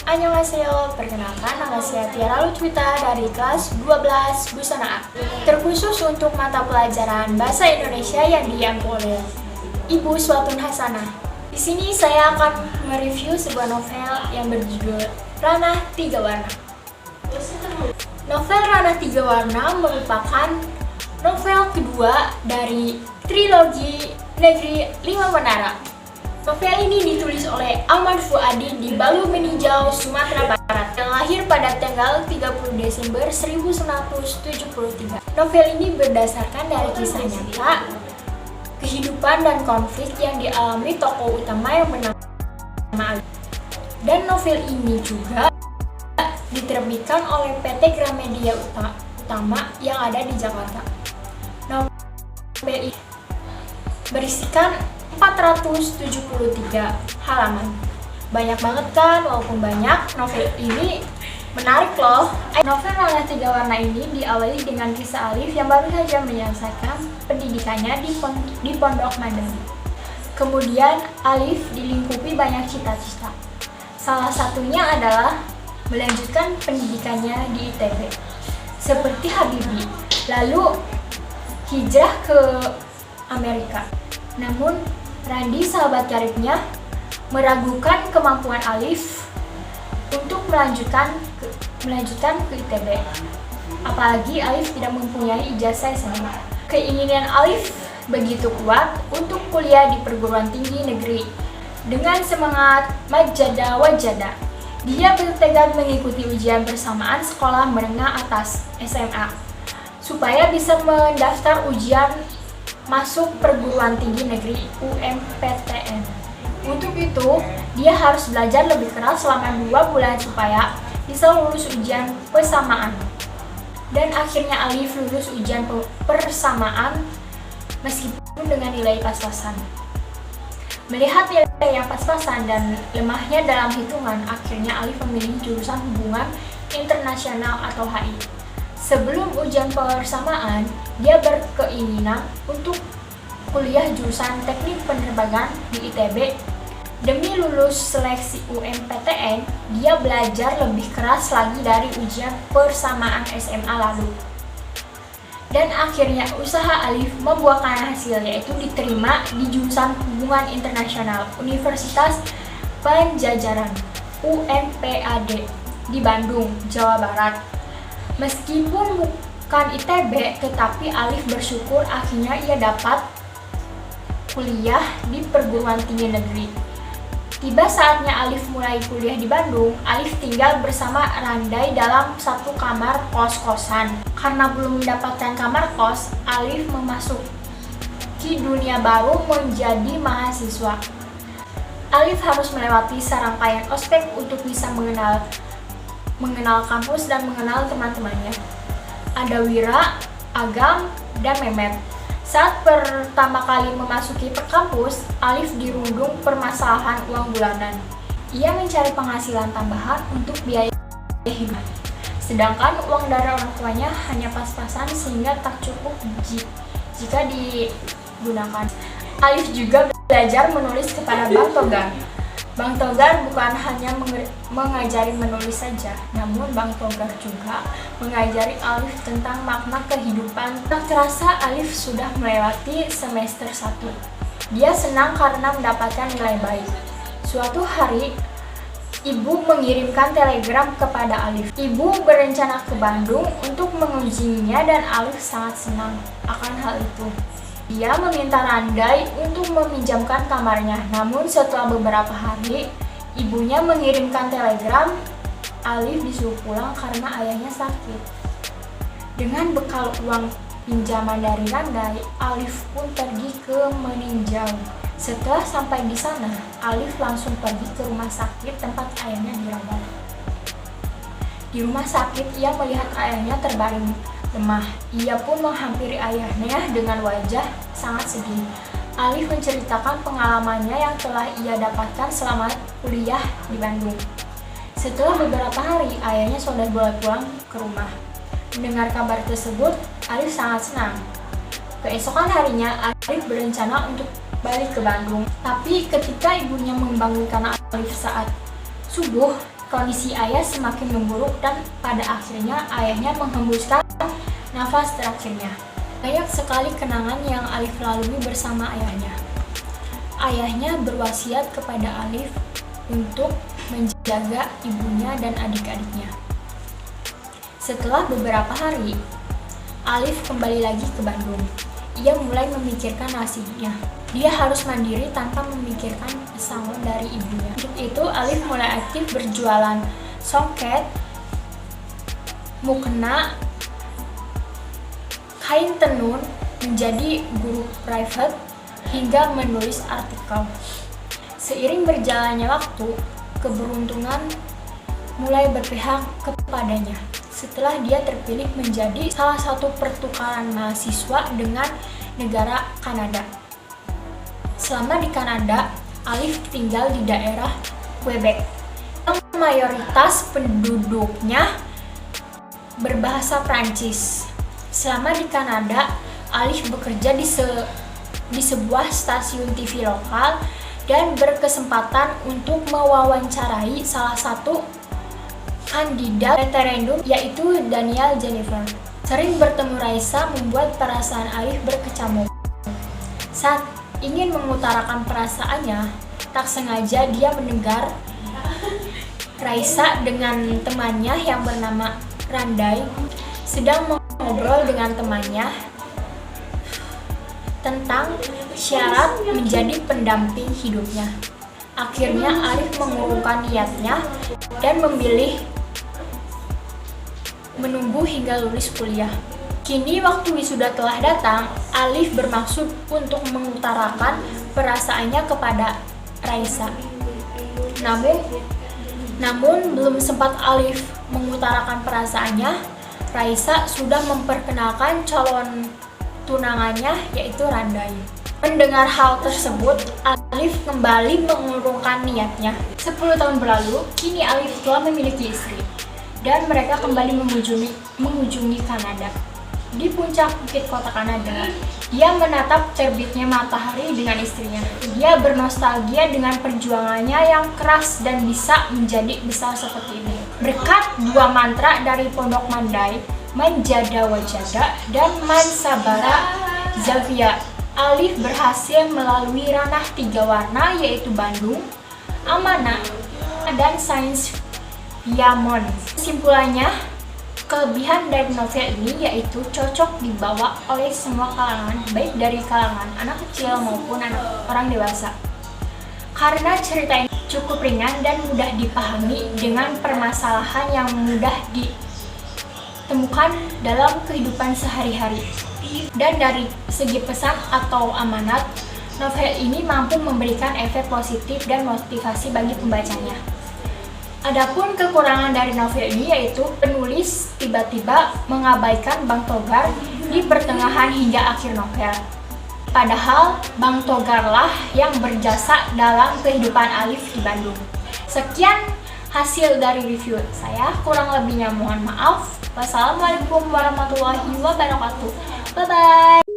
Annyeonghaseyo, perkenalkan nama saya Tiara Lutwita dari kelas 12 Busana A. Terkhusus untuk mata pelajaran Bahasa Indonesia yang diampu oleh Ibu Swatun Hasanah. Di sini saya akan mereview sebuah novel yang berjudul Ranah Tiga Warna. Novel Ranah Tiga Warna merupakan novel kedua dari trilogi Negeri Lima Menara. Novel ini ditulis oleh Ahmad Fuadi di Balu Meninjau, Sumatera Barat, yang lahir pada tanggal 30 Desember 1973. Novel ini berdasarkan dari kisah nyata, kehidupan dan konflik yang dialami tokoh utama yang bernama Ali. Dan novel ini juga diterbitkan oleh PT Gramedia Utama yang ada di Jakarta. Novel ini berisikan 473 halaman. Banyak banget kan, walaupun banyak, novel ini menarik loh. Novel Ranah Tiga Warna ini diawali dengan kisah Alif yang baru saja menyelesaikan pendidikannya di Pondok Madani. Kemudian Alif dilingkupi banyak cita-cita. Salah satunya adalah melanjutkan pendidikannya di ITB, seperti Habibie, lalu hijrah ke Amerika. Namun Randi, sahabat karibnya, meragukan kemampuan Alif untuk melanjutkan ke ITB. Apalagi Alif tidak mempunyai ijazah SMA. Keinginan Alif begitu kuat untuk kuliah di perguruan tinggi negeri. Dengan semangat majada wajada, dia bertekad mengikuti ujian bersamaan sekolah menengah atas SMA supaya bisa mendaftar ujian masuk perguruan tinggi negeri UMPTN. Untuk itu, dia harus belajar lebih keras selama 2 bulan supaya bisa lulus ujian persamaan. Dan akhirnya Alif lulus ujian persamaan meskipun dengan nilai pas-pasan. Melihat nilai yang pas-pasan dan lemahnya dalam hitungan, akhirnya Alif memilih jurusan Hubungan Internasional atau HI. Sebelum ujian persamaan, dia berkeinginan untuk kuliah jurusan Teknik Penerbangan di ITB. Demi lulus seleksi UMPTN, dia belajar lebih keras lagi dari ujian persamaan SMA lalu. Dan akhirnya usaha Alif membuahkan hasil, yaitu diterima di jurusan Hubungan Internasional Universitas Padjadjaran UNPAD di Bandung, Jawa Barat. Meskipun bukan ITB, tetapi Alif bersyukur akhirnya ia dapat kuliah di perguruan tinggi negeri. Tiba saatnya Alif mulai kuliah di Bandung, Alif tinggal bersama Randai dalam satu kamar kos-kosan. Karena belum mendapatkan kamar kos, Alif memasuki dunia baru menjadi mahasiswa. Alif harus melewati serangkaian ospek untuk bisa mengenal kampus dan mengenal teman-temannya. Ada Wira, Agam, dan Mehmet. Saat pertama kali memasuki kampus, Alif dirundung permasalahan uang bulanan. Ia mencari penghasilan tambahan untuk biaya hidup. Sedangkan uang dari orang tuanya hanya pas-pasan sehingga tak cukup jika digunakan. Alif juga belajar menulis kepada Bang Togar. Bang Togar bukan hanya mengajari menulis saja, namun Bang Togar juga mengajari Alif tentang makna kehidupan. Tak terasa Alif sudah melewati semester 1. Dia senang karena mendapatkan nilai baik. Suatu hari, ibu mengirimkan telegram kepada Alif. Ibu berencana ke Bandung untuk mengujinya dan Alif sangat senang akan hal itu. Dia meminta Randai untuk meminjamkan kamarnya, namun setelah beberapa hari, ibunya mengirimkan telegram, Alif disuruh pulang karena ayahnya sakit. Dengan bekal uang pinjaman dari Randai, Alif pun pergi ke Meninjau. Setelah sampai di sana, Alif langsung pergi ke rumah sakit tempat ayahnya dirawat. Di rumah sakit, ia melihat ayahnya terbaring lemah. Ia pun menghampiri ayahnya dengan wajah sangat sedih. Alif menceritakan pengalamannya yang telah ia dapatkan selama kuliah di Bandung. Setelah beberapa hari, ayahnya sudah boleh pulang ke rumah. Mendengar kabar tersebut, Alif sangat senang. Keesokan harinya, Alif berencana untuk balik ke Bandung. Tapi ketika ibunya membangunkan Alif saat subuh, kondisi ayah semakin memburuk dan pada akhirnya ayahnya menghembuskan nafas terakhirnya. Banyak sekali kenangan yang Alif lalui bersama ayahnya. Ayahnya berwasiat kepada Alif untuk menjaga ibunya dan adik-adiknya. Setelah beberapa hari, Alif kembali lagi ke Bandung. Ia mulai memikirkan nasibnya. Dia harus mandiri tanpa memikirkan pesangon dari ibunya. Untuk itu, Alif mulai aktif berjualan songket, mukena, kain tenun, menjadi guru private, hingga menulis artikel. Seiring berjalannya waktu, keberuntungan mulai berpihak kepadanya. Setelah dia terpilih menjadi salah satu pertukaran mahasiswa dengan negara Kanada. Selama di Kanada, Alif tinggal di daerah Quebec, yang mayoritas penduduknya berbahasa Prancis. Selama di Kanada, Alif bekerja di sebuah stasiun TV lokal dan berkesempatan untuk mewawancarai salah satu kandidat referendum, yaitu Daniel Jennifer. Sering bertemu Raisa membuat perasaan Alif berkecamuk. Saat ingin mengutarakan perasaannya, tak sengaja dia mendengar Raisa dengan temannya yang bernama Randai sedang mengobrol dengan temannya tentang syarat menjadi pendamping hidupnya. Akhirnya Alif mengurungkan niatnya dan memilih menunggu hingga lulus kuliah. Kini waktu wisuda telah datang, Alif bermaksud untuk mengutarakan perasaannya kepada Raisa. Namun belum sempat Alif mengutarakan perasaannya, Raisa sudah memperkenalkan calon tunangannya, yaitu Randai. Mendengar hal tersebut, Alif kembali mengurungkan niatnya. 10 tahun berlalu, kini Alif telah memiliki istri, dan mereka kembali mengunjungi Kanada. Di puncak bukit kota Kanada, dia menatap terbitnya matahari dengan istrinya. Dia bernostalgia dengan perjuangannya yang keras dan bisa menjadi besar seperti ini. Berkat dua mantra dari Pondok Mandai, Manjada Wajada dan Mansabara Zavia, Alif berhasil melalui ranah 3 warna, yaitu Bandung, Amanah, dan Sains Yamon. Kesimpulannya, kelebihan dari novel ini yaitu cocok dibawa oleh semua kalangan, baik dari kalangan anak kecil maupun orang dewasa. Karena cerita ini cukup ringan dan mudah dipahami dengan permasalahan yang mudah ditemukan dalam kehidupan sehari-hari. Dan dari segi pesan atau amanat, novel ini mampu memberikan efek positif dan motivasi bagi pembacanya. Adapun kekurangan dari novel ini yaitu penulis tiba-tiba mengabaikan Bang Togar di pertengahan hingga akhir novel. Padahal Bang Togarlah yang berjasa dalam kehidupan Alif di Bandung. Sekian hasil dari review saya, kurang lebihnya mohon maaf. Wassalamualaikum warahmatullahi wabarakatuh. Bye-bye.